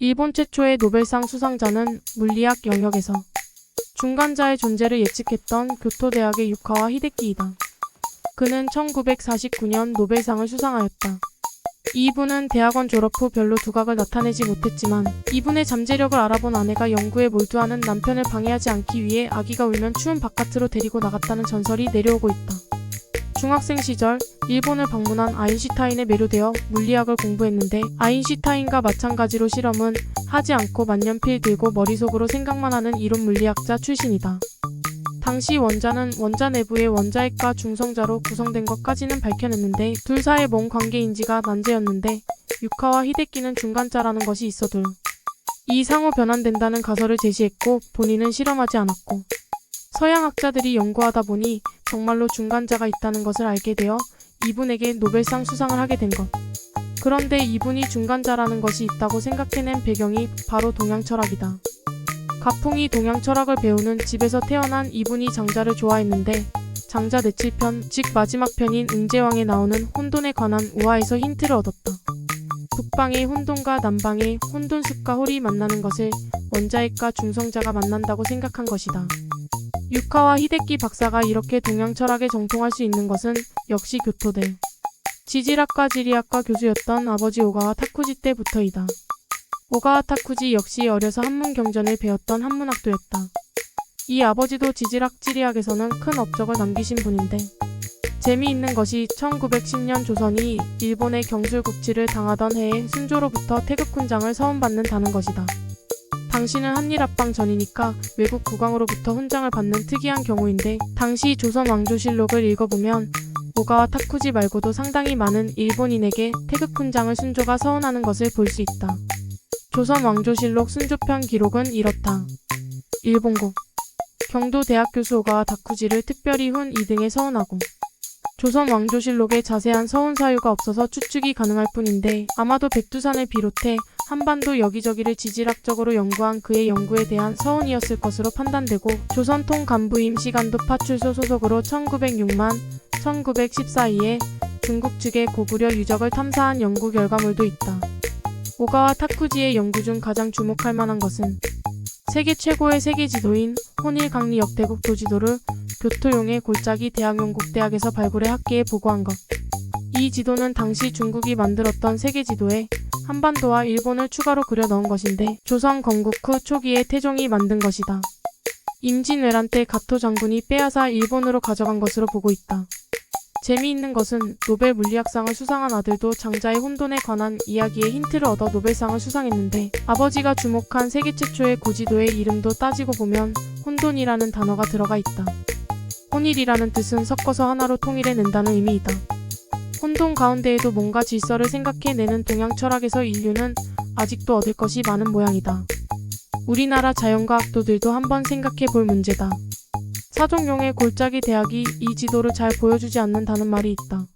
일본 최초의 노벨상 수상자는 물리학 영역에서 중간자의 존재를 예측했던 교토대학의 유카와 히데키이다. 그는 1949년 노벨상을 수상하였다. 이분은 대학원 졸업 후 별로 두각을 나타내지 못했지만 이분의 잠재력을 알아본 아내가 연구에 몰두하는 남편을 방해하지 않기 위해 아기가 울면 추운 바깥으로 데리고 나갔다는 전설이 내려오고 있다. 중학생 시절 일본을 방문한 아인슈타인에 매료되어 물리학을 공부했는데 아인슈타인과 마찬가지로 실험은 하지 않고 만년필 들고 머릿속으로 생각만 하는 이론 물리학자 출신이다. 당시 원자는 원자 내부의 원자핵과 중성자로 구성된 것까지는 밝혀냈는데 둘 사이의 뭔 관계인지가 난제였는데 유카와 히데키는 중간자라는 것이 있어둘 이 상호 변환된다는 가설을 제시했고 본인은 실험하지 않았고 서양학자들이 연구하다 보니 정말로 중간자가 있다는 것을 알게 되어 이분에게 노벨상 수상을 하게 된 것. 그런데 이분이 중간자라는 것이 있다고 생각해낸 배경이 바로 동양철학이다. 가풍이 동양철학을 배우는 집에서 태어난 이분이 장자를 좋아했는데 장자 내7편, 즉 마지막 편인 응제왕에 나오는 혼돈에 관한 우화에서 힌트를 얻었다. 북방의 혼돈과 남방의 혼돈숲과 홀이 만나는 것을 원자핵과 중성자가 만난다고 생각한 것이다. 유카와 히데키 박사가 이렇게 동양철학에 정통할 수 있는 것은 역시 교토대 지질학과 지리학과 교수였던 아버지 오가와 타쿠지 때부터이다. 오가와 타쿠지 역시 어려서 한문경전을 배웠던 한문학도였다. 이 아버지도 지질학 지리학에서는 큰 업적을 남기신 분인데 재미있는 것이 1910년 조선이 일본의 경술국치를 당하던 해에 순조로부터 태극훈장을 서운받는다는 것이다. 당시는 한일합방 전이니까 외국 국왕으로부터 훈장을 받는 특이한 경우인데 당시 조선 왕조실록을 읽어보면 오가와 타쿠지 말고도 상당히 많은 일본인에게 태극훈장을 순조가 서운하는 것을 볼 수 있다. 조선 왕조실록 순조편 기록은 이렇다. 일본국 경도대학 교수 오가와 타쿠지를 특별히 훈 2등에 서운하고 조선 왕조실록에 자세한 서운 사유가 없어서 추측이 가능할 뿐인데 아마도 백두산을 비롯해 한반도 여기저기를 지질학적으로 연구한 그의 연구에 대한 서운이었을 것으로 판단되고 조선통 간부 임시간도 파출소 소속으로 1906만 1914이에 중국 측의 고구려 유적을 탐사한 연구 결과물도 있다. 오가와 타쿠지의 연구 중 가장 주목할 만한 것은 세계 최고의 세계 지도인 혼일강리 역대국 도지도를 교토용의 골짜기 대학용국대학에서 발굴해 학계에 보고한 것. 이 지도는 당시 중국이 만들었던 세계 지도에 한반도와 일본을 추가로 그려 넣은 것인데 조선 건국 후 초기에 태종이 만든 것이다. 임진왜란 때 가토 장군이 빼앗아 일본으로 가져간 것으로 보고 있다. 재미있는 것은 노벨 물리학상을 수상한 아들도 장자의 혼돈에 관한 이야기에 힌트를 얻어 노벨상을 수상했는데 아버지가 주목한 세계 최초의 고지도의 이름도 따지고 보면 혼돈이라는 단어가 들어가 있다. 혼일이라는 뜻은 섞어서 하나로 통일해낸다는 의미이다. 혼돈 가운데에도 뭔가 질서를 생각해내는 동양철학에서 인류는 아직도 얻을 것이 많은 모양이다. 우리나라 자연과학도들도 한번 생각해볼 문제다. 사종용의 골짜기 대학이 이 지도를 잘 보여주지 않는다는 말이 있다.